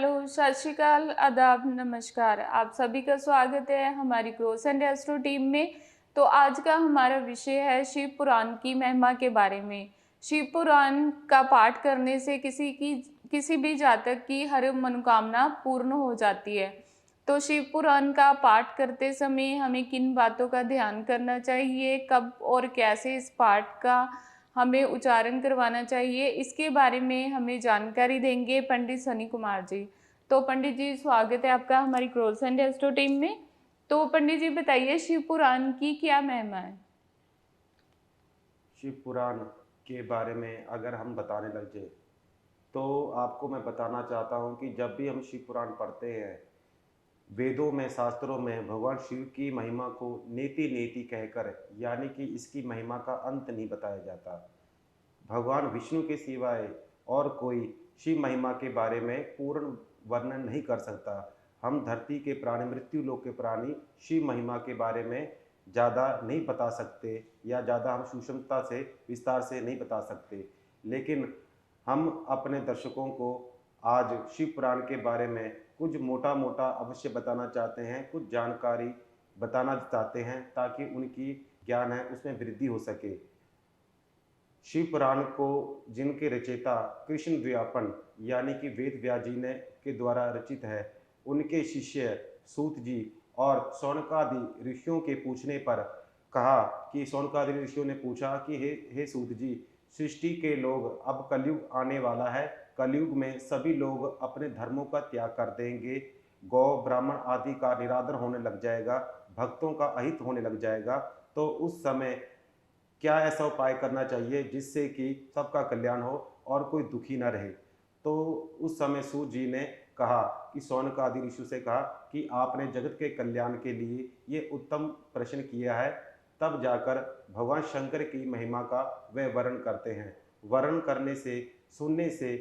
Hello, सत श्री अकाल, आदाब, नमस्कार। आप सभी का स्वागत है हमारी ग्रोस एंड एस्ट्रो टीम में। तो आज का हमारा विषय है शिव पुराण की महिमा के बारे में। शिव पुराण का पाठ करने से किसी भी जातक की हर मनोकामना पूर्ण हो जाती है। तो शिव पुराण का पाठ करते समय हमें किन बातों का ध्यान करना चाहिए, कब और कैसे इस पाठ का हमें उच्चारण करवाना चाहिए, इसके बारे में हमें जानकारी देंगे पंडित सनी कुमार जी। तो पंडित जी, स्वागत है आपका हमारी ग्रोस एंड एस्ट्रो टीम में। तो पंडित जी बताइए, शिव पुराण की क्या महिमा है? शिव पुराण के बारे में अगर हम बताने लग जाए तो आपको मैं बताना चाहता हूँ कि जब भी हम शिव पुराण पढ़ते हैं, वेदों में शास्त्रों में भगवान शिव की महिमा को नेति नेति कहकर, यानी कि इसकी महिमा का अंत नहीं बताया जाता। भगवान विष्णु के सिवाय और कोई शिव महिमा के बारे में पूर्ण वर्णन नहीं कर सकता। हम धरती के प्राणी, मृत्यु लोक के प्राणी शिव महिमा के बारे में ज़्यादा नहीं बता सकते, या ज़्यादा हम सूक्ष्मता से विस्तार से नहीं बता सकते। लेकिन हम अपने दर्शकों को आज शिव पुराण के बारे में कुछ मोटा मोटा अवश्य बताना चाहते हैं, कुछ जानकारी बताना चाहते हैं, ताकि उनकी ज्ञान है उसमें वृद्धि हो सके। शिव पुराण को जिनके रचयिता कृष्ण द्वैपायन यानी कि वेद व्यास जी ने के द्वारा रचित है, उनके शिष्य सूत जी और शौनकादि ऋषियों के पूछने पर कहा कि शौनकादि ऋषियों ने पूछा कि हे सूत जी, सृष्टि के लोग, अब कलयुग आने वाला है, कलयुग में सभी लोग अपने धर्मों का त्याग कर देंगे, गौ ब्राह्मण आदि का निरादर होने लग जाएगा, भक्तों का अहित होने लग जाएगा। तो उस समय क्या ऐसा उपाय करना चाहिए जिससे कि सबका कल्याण हो और कोई दुखी ना रहे। तो उस समय सूत जी ने कहा कि शौनक आदि ऋषि से कहा कि आपने जगत के कल्याण के लिए ये उत्तम प्रश्न किया है। तब जाकर भगवान शंकर की महिमा का वे वर्णन करते हैं। वर्णन करने से, सुनने से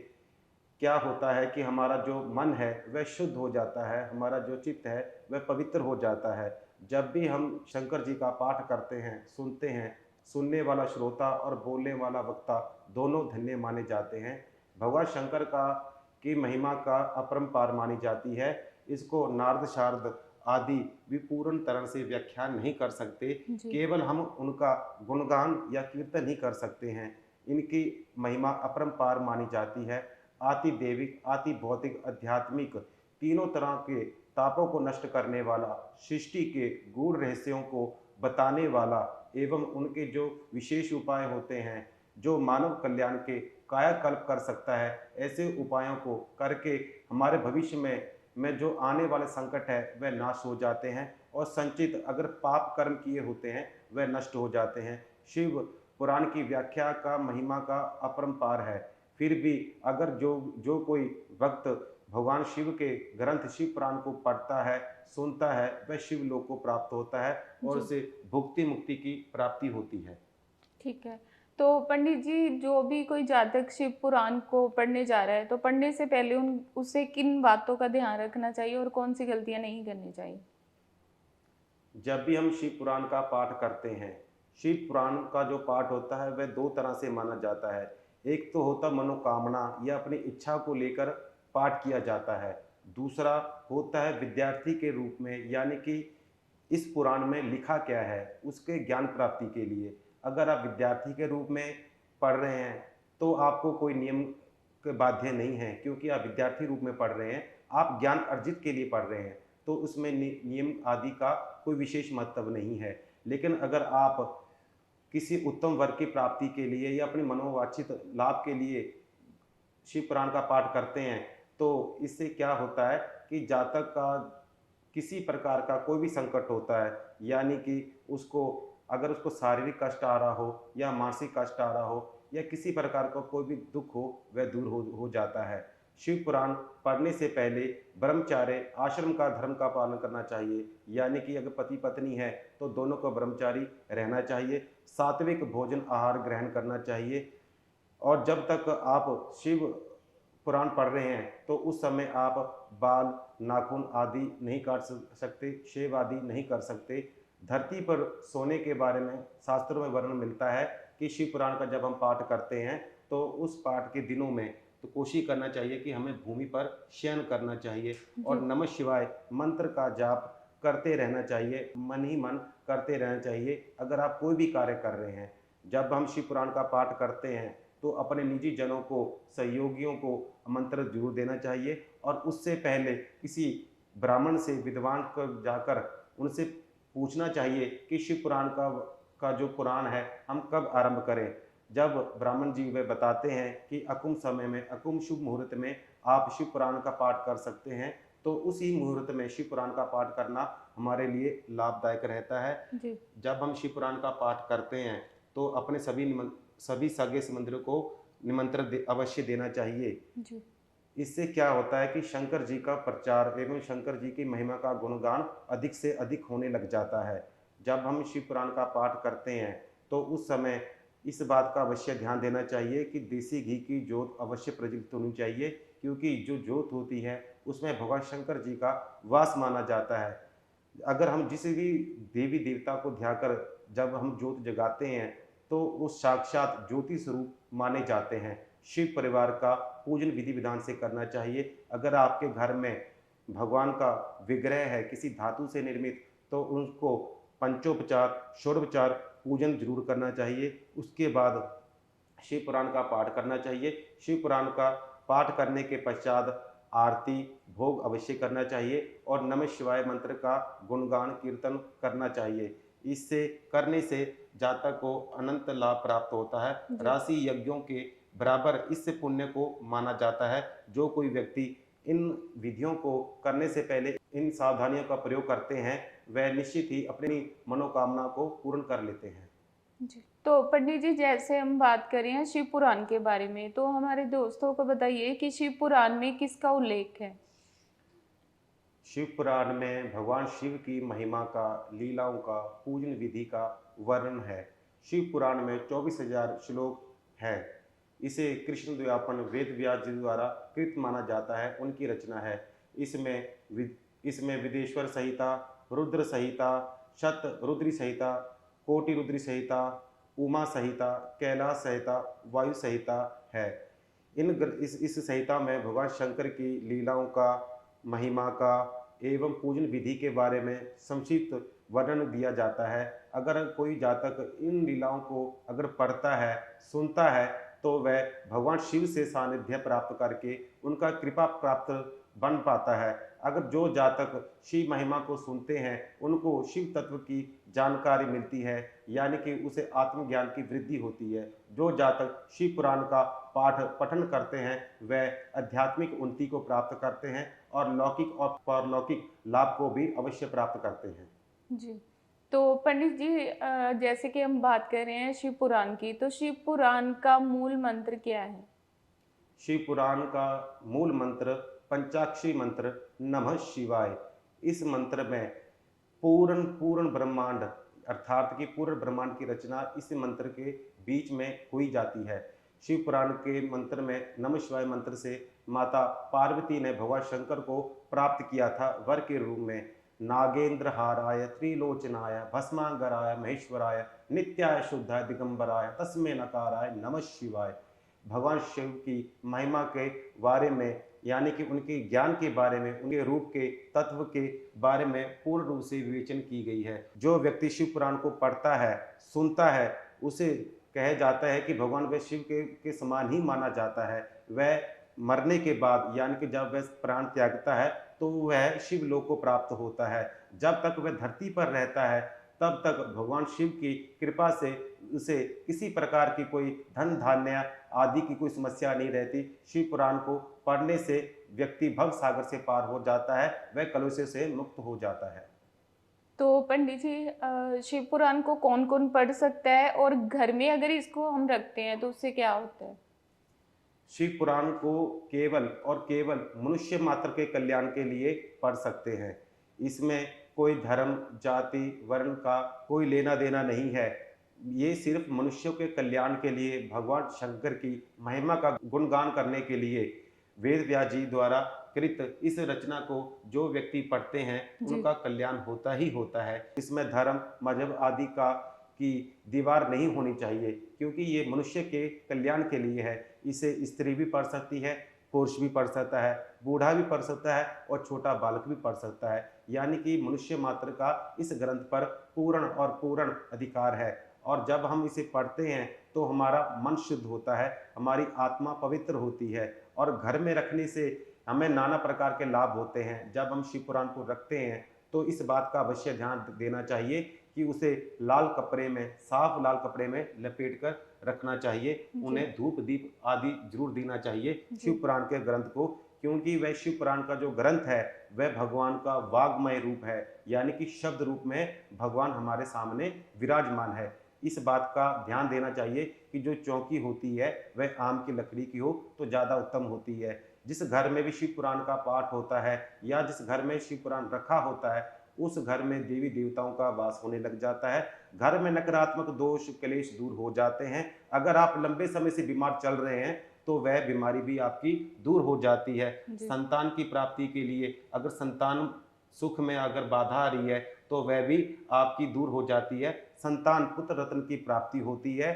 क्या होता है कि हमारा जो मन है वह शुद्ध हो जाता है, हमारा जो चित्त है वह पवित्र हो जाता है। जब भी हम शंकर जी का पाठ करते हैं, सुनते हैं, सुनने वाला श्रोता और बोलने वाला वक्ता दोनों धन्य माने जाते हैं। भगवान शंकर का की महिमा का अपरंपार मानी जाती है। इसको नारद शारद आदि भी पूर्ण तरह से व्याख्यान नहीं कर सकते। जी। केवल हम उनका गुणगान या कीर्तन ही कर सकते हैं। इनकी महिमा अपरंपार मानी जाती है। आति देविक, आति भौतिक, आध्यात्मिक तीनों तरह के तापों को नष्ट करने वाला, सृष्टि के गूढ़ रहस्यों को बताने वाला एवं उनके जो विशेष उपाय होते हैं, जो मानव कल्याण के कायाकल्प कर सकता है, ऐसे उपायों को करके हमारे भविष्य में जो आने वाले संकट है वह नाश हो जाते हैं, और संचित अगर पाप कर्म किए होते हैं वह नष्ट हो जाते हैं। शिव पुराण की व्याख्या का महिमा का अपरंपार है। फिर भी अगर जो जो कोई भक्त भगवान शिव के ग्रंथ शिव पुराण को पढ़ता है, सुनता है, वह शिव लोक को प्राप्त होता है और जी। उसे भुक्ति मुक्ति की प्राप्ति होती है। ठीक है। तो पंडित जी, जो भी कोई जातक शिव पुराण को पढ़ने जा रहा है, तो पढ़ने से पहले उन उसे किन बातों का ध्यान रखना चाहिए और कौन सी गलतियां नहीं करनी चाहिए? जब भी हम शिव पुराण का पाठ करते हैं, शिव पुराण का जो पाठ होता है वह दो तरह से माना जाता है। एक तो होता मनोकामना या अपनी इच्छा को लेकर पाठ किया जाता है। दूसरा होता है विद्यार्थी के रूप में, यानी कि इस पुराण में लिखा क्या है उसके ज्ञान प्राप्ति के लिए। अगर आप विद्यार्थी के रूप में पढ़ रहे हैं तो आपको कोई नियम के बाध्य नहीं है, क्योंकि आप विद्यार्थी रूप में पढ़ रहे हैं, आप ज्ञान अर्जित के लिए पढ़ रहे हैं, तो उसमें नियम आदि का कोई विशेष महत्व नहीं है। लेकिन अगर आप किसी उत्तम वर्ग की प्राप्ति के लिए या अपनी मनोवांछित लाभ के लिए शिव पुराण का पाठ करते हैं, तो इससे क्या होता है कि जातक का किसी प्रकार का कोई भी संकट होता है, यानी कि उसको, अगर उसको शारीरिक कष्ट आ रहा हो या मानसिक कष्ट आ रहा हो या किसी प्रकार का कोई भी दुख हो, वह दूर हो जाता है। शिव पुराण पढ़ने से पहले ब्रह्मचार्य आश्रम का धर्म का पालन करना चाहिए, यानी कि अगर पति पत्नी है तो दोनों को ब्रह्मचारी रहना चाहिए, सात्विक भोजन आहार ग्रहण करना चाहिए। और जब तक आप शिव पुराण पढ़ रहे हैं तो उस समय आप बाल, नाखून आदि नहीं काट सकते, शेव आदि नहीं कर सकते। धरती पर सोने के बारे में शास्त्रों में वर्णन मिलता है कि शिव पुराण का जब हम पाठ करते हैं तो उस पाठ के दिनों में तो कोशिश करना चाहिए कि हमें भूमि पर शयन करना चाहिए और जी। नमः शिवाय मंत्र का जाप करते रहना चाहिए, मन ही मन करते रहना चाहिए। अगर आप कोई भी कार्य कर रहे हैं, जब हम शिव पुराण का पाठ करते हैं, तो अपने निजी जनों को, सहयोगियों को मंत्र ज़रूर देना चाहिए और उससे पहले किसी ब्राह्मण से, विद्वान को जाकर उनसे पूछना चाहिए कि शिव पुराण का जो पुराण है, हम कब आरंभ करें। जब ब्राह्मण जी वे बताते हैं कि अकुम समय में, अकुम शुभ मुहूर्त में आप शिव पुराण का पाठ कर सकते हैं, तो उसी मुहूर्त में शिव पुराण का पाठ करना हमारे लिए लाभदायक रहता है। जी। जब हम शिव पुराण का पाठ करते हैं, तो अपने सभी सगे संबंधियों को निमंत्रण अवश्य देना चाहिए। जी। इससे क्या होता है कि शंकर जी का प्रचार एवं शंकर जी की महिमा का गुणगान अधिक से अधिक होने लग जाता है। जब हम शिव पुराण का पाठ करते हैं, तो उस समय इस बात का अवश्य ध्यान देना चाहिए कि देसी घी की जोत अवश्य प्रज्वलित होनी चाहिए, क्योंकि जो जोत होती है उसमें भगवान शंकर जी का वास माना जाता है। अगर हम जिस भी देवी देवता को ध्याकर जब हम जोत जगाते हैं, तो वो साक्षात ज्योति स्वरूप माने जाते हैं। शिव परिवार का पूजन विधि विधान से करना चाहिए। अगर आपके घर में भगवान का विग्रह है किसी धातु से निर्मित, तो उनको पंचोपचार, षोडोपचार पूजन जरूर करना चाहिए। उसके बाद शिव पुराण का पाठ करना चाहिए। शिव पुराण का पाठ करने के पश्चात आरती भोग अवश्य करना चाहिए और नमः शिवाय मंत्र का गुणगान कीर्तन करना चाहिए। इससे करने से जातक को अनंत लाभ प्राप्त होता है। जी। राशि यज्ञों के बराबर इस पुण्य को माना जाता है। जो कोई व्यक्ति इन विधियों को करने से पहले इन सावधानियों का प्रयोग करते हैं, वह निश्चित ही अपनी मनोकामना को पूर्ण कर लेते हैं। जी। तो पंडित जी, जैसे हम बात कर रहे हैं शिव पुराण के बारे में, तो हमारे दोस्तों को बताइए कि शिव पुराण में किसका उल्लेख है? शिव पुराण में भगवान शिव की महिमा का, लीलाओं का, पूजन विधि का वर्णन है। शिव पुराण में 24,000 श्लोक हैं। इसे कृष्ण द्व्यापन वेद व्यास जी द्वारा कृत माना जाता है, उनकी रचना है। इसमें इसमें विदेश्वर संहिता, रुद्र संहिता, शत रुद्री संहिता, कोटि रुद्री संहिता, उमा संहिता, कैलाश संहिता, वायु संहिता है। इस संहिता में भगवान शंकर की लीलाओं का, महिमा का एवं पूजन विधि के बारे में संक्षिप्त वर्णन दिया जाता है। अगर कोई जातक इन लीलाओं को अगर पढ़ता है, सुनता है, तो वह भगवान शिव से सानिध्य प्राप्त करके उनका कृपा प्राप्त बन पाता है। अगर जो जातक शिव महिमा को सुनते हैं, उनको शिव तत्व की जानकारी मिलती है, यानी कि उसे आत्मज्ञान की वृद्धि होती है। जो जातक शिव पुराण का पाठ पठन करते हैं, वह आध्यात्मिक उन्नति को प्राप्त करते हैं और लौकिक और पारलौकिक लाभ को भी अवश्य प्राप्त करते हैं। जी। तो पंडित जी, जैसे कि हम बात कर रहे हैं शिव पुराण की, तो शिव पुराण का मूल मंत्र क्या है? शिव पुराण का मूल मंत्र पंचाक्षरी मंत्र नमः शिवाय। इस मंत्र में पूर्ण पूर्ण ब्रह्मांड, अर्थात कि पूर्ण ब्रह्मांड की रचना इस मंत्र के बीच में हुई जाती है। शिव पुराण के मंत्र में नमः शिवाय मंत्र से माता पार्वती ने भगवान शंकर को प्राप्त किया था वर के रूप में। नागेंद्र हाराय त्रिलोचनाय भस्मांगराय महेश्वराय नित्याय शुद्धाय दिगंबराय तस्मै नकाराय नमः शिवाय। भगवान शिव की महिमा के बारे में, यानी कि उनके ज्ञान के बारे में, उनके रूप के तत्व के बारे में पूर्ण रूप से विवेचन की गई है। जो व्यक्ति शिव पुराण को पढ़ता है, सुनता है, उसे कहा जाता है कि भगवान वह शिव के समान ही माना जाता है। वह मरने के बाद, यानी कि जब वह प्राण त्यागता है, तो वह शिव लोक को प्राप्त होता है। जब तक वह धरती पर रहता है, तब तक भगवान शिव की कृपा से उसे किसी प्रकार की कोई धन धान्य आदि की कोई समस्या नहीं रहती। शिव पुराण को पढ़ने से व्यक्ति भव सागर से पार हो जाता है, वह कलुष से मुक्त हो जाता है। तो पंडित जी, शिव पुराण को कौन-कौन पढ़ सकता है और घर में अगर इसको हम रखते हैं तो उससे क्या होता है? शिव पुराण को केवल और केवल मनुष्य मात्र के कल्याण के लिए पढ़ सकते हैं। इसमें कोई धर्म, जाति, वर्ण का कोई लेना देना नहीं है। ये सिर्फ मनुष्यों के कल्याण के लिए, भगवान शंकर की महिमा का गुणगान करने के लिए वेद व्यास जी द्वारा कृत इस रचना को जो व्यक्ति पढ़ते हैं, जी। उनका कल्याण होता ही होता है। इसमें धर्म, मजहब आदि का की दीवार नहीं होनी चाहिए, क्योंकि ये मनुष्य के कल्याण के लिए है। इसे स्त्री भी पढ़ सकती है, पुरुष भी पढ़ सकता है, बूढ़ा भी पढ़ सकता है और छोटा बालक भी पढ़ सकता है। यानी कि मनुष्य मात्र का इस ग्रंथ पर पूर्ण अधिकार है। और जब हम इसे पढ़ते हैं तो हमारा मन शुद्ध होता है, हमारी आत्मा पवित्र होती है और घर में रखने से हमें नाना प्रकार के लाभ होते हैं। जब हम शिव पुराण को रखते हैं तो इस बात का अवश्य ध्यान देना चाहिए कि उसे लाल कपड़े में, साफ लाल कपड़े में लपेट कर रखना चाहिए। जी। उन्हें धूप दीप आदि जरूर देना चाहिए शिव जी। पुराण के ग्रंथ को, क्योंकि वह शिव पुराण का जो ग्रंथ है वह भगवान का वाग्मय रूप है, यानी कि शब्द रूप में भगवान हमारे सामने विराजमान है। इस बात का ध्यान देना चाहिए कि जो चौकी होती है वह आम की लकड़ी की हो तो ज़्यादा उत्तम होती है। जिस घर में भी शिव पुराण का पाठ होता है या जिस घर में शिव पुराण रखा होता है, उस घर में देवी देवताओं का वास होने लग जाता है। घर में नकारात्मक दोष क्लेश दूर हो जाते हैं। अगर आप लंबे समय से बीमार चल रहे हैं तो वह बीमारी भी आपकी दूर हो जाती है। जी। संतान की प्राप्ति के लिए अगर संतान सुख में अगर बाधा आ रही है तो वह भी आपकी दूर हो जाती है। संतान पुत्र रत्न की प्राप्ति होती है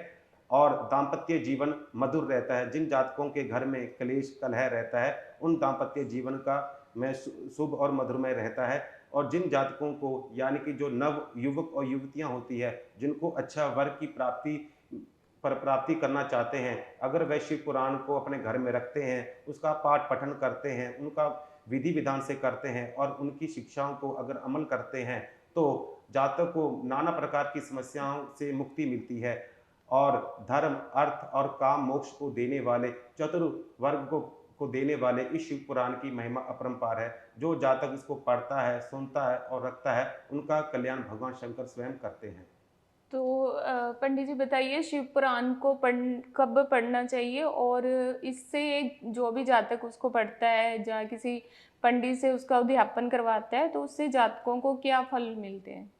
और दाम्पत्य जीवन मधुर रहता है। जिन जातकों के घर में क्लेश कलह रहता है उन दाम्पत्य जीवन का में शुभ और मधुरमय रहता है। और जिन जातकों को, यानी कि जो नव युवक और युवतियां होती है जिनको अच्छा वर की प्राप्ति करना चाहते हैं, अगर वह शिव पुराण को अपने घर में रखते हैं, उसका पाठ पठन करते हैं, उनका विधि विधान से करते हैं और उनकी शिक्षाओं को अगर अमल करते हैं तो जातक को नाना प्रकार की समस्याओं से मुक्ति मिलती है। और धर्म, अर्थ और काम मोक्ष को देने वाले, चतुर्वर्ग को देने वाले इस शिव पुराण की महिमा अपरंपार है। जो जातक इसको पढ़ता है, सुनता है और रखता है, उनका कल्याण भगवान शंकर स्वयं करते हैं। तो पंडित जी बताइए, शिव पुराण को कब पढ़ना चाहिए, और इससे जो भी जातक उसको पढ़ता है या किसी पंडित से उसका अध्यापन करवाता है तो उससे जातकों को क्या फल मिलते हैं?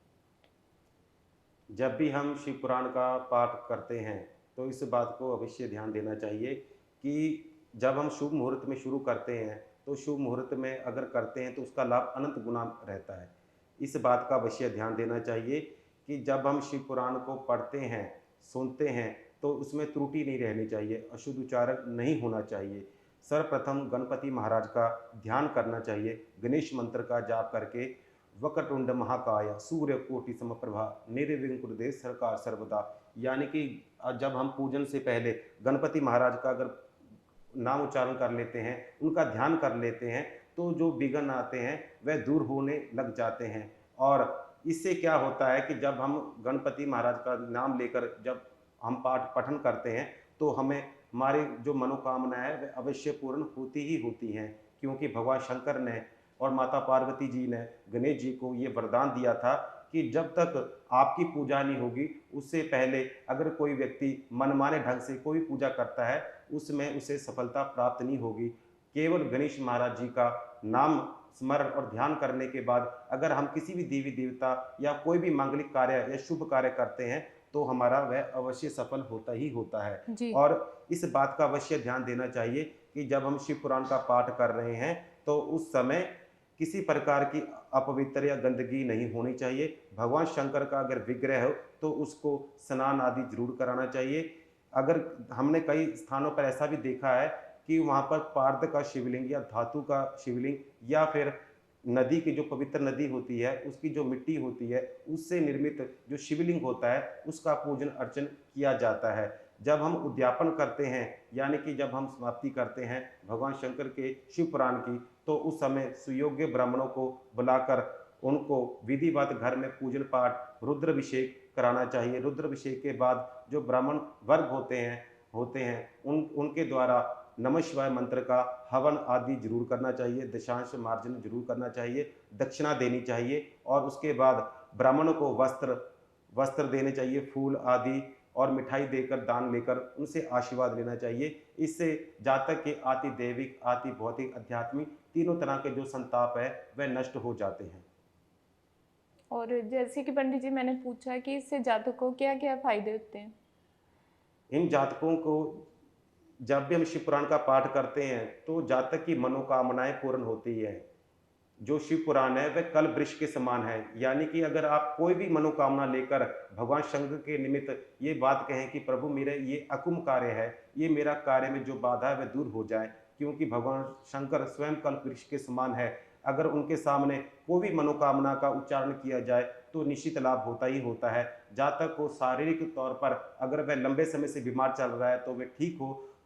जब भी हम शिव पुराण का पाठ करते हैं तो इस बात को अवश्य ध्यान देना चाहिए कि जब हम शुभ मुहूर्त में शुरू करते हैं तो शुभ मुहूर्त में अगर करते हैं तो उसका लाभ अनंत गुना रहता है। इस बात का अवश्य ध्यान देना चाहिए कि जब हम शिव पुराण को पढ़ते हैं, सुनते हैं, तो उसमें त्रुटि नहीं रहनी चाहिए, अशुद्ध उच्चारण नहीं होना चाहिए। सर्वप्रथम गणपति महाराज का ध्यान करना चाहिए, गणेश मंत्र का जाप करके वक्रतुंड महाकाय सूर्यकोटि समप्रभा निर्विघ्नं कुरु देव सरकार सर्वदा। यानी कि जब हम पूजन से पहले गणपति महाराज का अगर नाम उच्चारण कर लेते हैं, उनका ध्यान कर लेते हैं, तो जो विघ्न आते हैं वह दूर होने लग जाते हैं। और इससे क्या होता है कि जब हम गणपति महाराज का नाम लेकर जब हम पाठ पठन करते हैं तो हमें हमारी जो मनोकामना है वह अवश्य पूर्ण होती ही होती हैं, क्योंकि भगवान शंकर ने और माता पार्वती जी ने गणेश जी को ये वरदान दिया था कि जब तक आपकी पूजा नहीं होगी, उससे पहले अगर कोई व्यक्ति मनमाने ढंग से कोई पूजा करता है उसमें उसे सफलता प्राप्त नहीं होगी। केवल गणेश महाराज जी का नाम स्मरण और ध्यान करने के बाद अगर हम किसी भी देवी देवता या कोई भी मांगलिक कार्य या शुभ कार्य करते हैं तो हमारा वह अवश्य सफल होता ही होता है। जी। और इस बात का अवश्य ध्यान देना चाहिए कि जब हम शिव पुराण का पाठ कर रहे हैं तो उस समय किसी प्रकार की अपवित्र या गंदगी नहीं होनी चाहिए। भगवान शंकर का अगर विग्रह हो तो उसको स्नान आदि जरूर कराना चाहिए। अगर हमने कई स्थानों पर ऐसा भी देखा है कि वहाँ पर पार्थ का शिवलिंग या धातु का शिवलिंग या फिर नदी की जो पवित्र नदी होती है उसकी जो मिट्टी होती है उससे निर्मित जो शिवलिंग होता है उसका पूजन अर्चन किया जाता है। जब हम उद्यापन करते हैं, यानी कि जब हम समाप्ति करते हैं भगवान शंकर के शिव पुराण की, तो उस समय सुयोग्य ब्राह्मणों को बुलाकर उनको विधिवत घर में पूजन पाठ रुद्राभिषेक कराना चाहिए। रुद्राभिषेक के बाद जो ब्राह्मण वर्ग होते हैं उनके द्वारा नमः शिवाय मंत्र का हवन आदि जरूर करना चाहिए, दशांश मार्जन जरूर करना चाहिए, दक्षिणा देनी चाहिए और उसके बाद ब्राह्मणों को वस्त्र देने चाहिए, फूल आदि और मिठाई देकर दान लेकर उनसे आशीर्वाद लेना चाहिए। इससे जातक के आति दैविक, आति भौतिक, आध्यात्मिक तीनों तरह के जो संताप है वह नष्ट हो जाते हैं। और जैसे कि पंडित जी मैंने पूछा कि इससे जातकों को क्या क्या फायदे होते हैं? इन जातकों को जब भी हम शिव पुराण का पाठ करते हैं तो जातक की मनोकामनाएं पूर्ण होती है। जो शिव पुराण है वह कल्प वृक्ष के समान है। यानी कि अगर आप कोई भी मनोकामना लेकर भगवान शंकर के निमित्त ये बात कहें कि प्रभु मेरा ये अकुम कार्य है, ये मेरा कार्य में जो बाधा है वह दूर हो जाए, क्योंकि भगवान शंकर स्वयं कल्प वृक्ष के समान है। अगर उनके सामने कोई भी मनोकामना का उच्चारण किया जाए तो निश्चित लाभ होता ही होता है। जहाँ तक वो शारीरिक तौर पर अगर वह लंबे समय से बीमार चल रहा है तो वह ठीक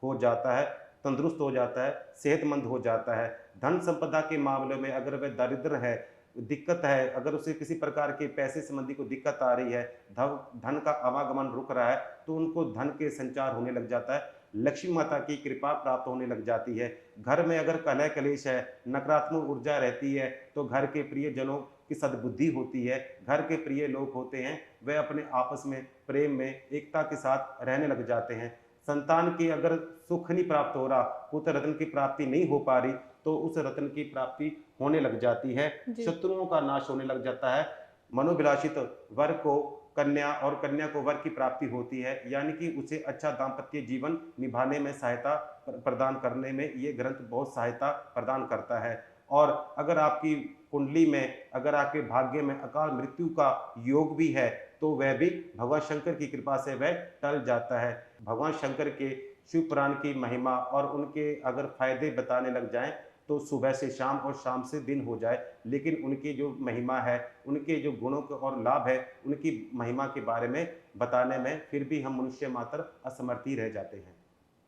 हो जाता है, तंदुरुस्त हो जाता है, सेहतमंद हो जाता है। धन संपदा के मामले में अगर वह दरिद्र है, दिक्कत है, अगर उसे किसी प्रकार के पैसे संबंधी कोई दिक्कत आ रही है, धन का आवागमन रुक रहा है, तो उनको धन के संचार होने लग जाता है, लक्ष्मी माता की कृपा प्राप्त होने लग जाती है। घर में अगर कलह कलेश है, नकारात्मक ऊर्जा रहती है, तो घर के प्रियजनों की सद्बुद्धि होती है, घर के प्रिय लोग होते हैं वह अपने आपस में प्रेम में एकता के साथ रहने लग जाते हैं। संतान की अगर सुख नहीं प्राप्त हो रहा, पुत्र रत्न की प्राप्ति नहीं हो पा रही, तो उस रत्न की प्राप्ति होने लग जाती है, जी। शत्रुओं का नाश होने लग जाता है, मनोभिलाषित वर को कन्या और कन्या को वर की प्राप्ति होती है। यानी कि उसे अच्छा दाम्पत्य जीवन निभाने में सहायता प्रदान करने में ये ग्रंथ बहुत सहायता प्रदान करता है। और अगर आपकी कुंडली में, अगर आपके भाग्य में अकाल मृत्यु का योग भी है, तो वह भी भगवान शंकर की कृपा से वह टल जाता है। भगवान शंकर के शिव पुराण की महिमा और उनके अगर फायदे बताने लग जाएं तो सुबह से शाम और शाम से दिन हो जाए, लेकिन उनकी जो महिमा है, उनके जो गुणों के और लाभ है, उनकी महिमा के बारे में बताने में फिर भी हम मनुष्य मात्र असमर्थ ही रह जाते हैं।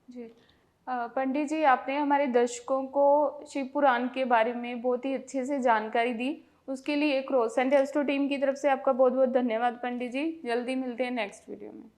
जी। पंडित जी, आपने हमारे दर्शकों को शिव पुराण के बारे में बहुत ही अच्छे से जानकारी दी। उसके लिए क्रोसेंट एस्ट्रो टीम की तरफ से आपका बहुत बहुत धन्यवाद पंडित जी। जल्दी मिलते हैं नेक्स्ट वीडियो में।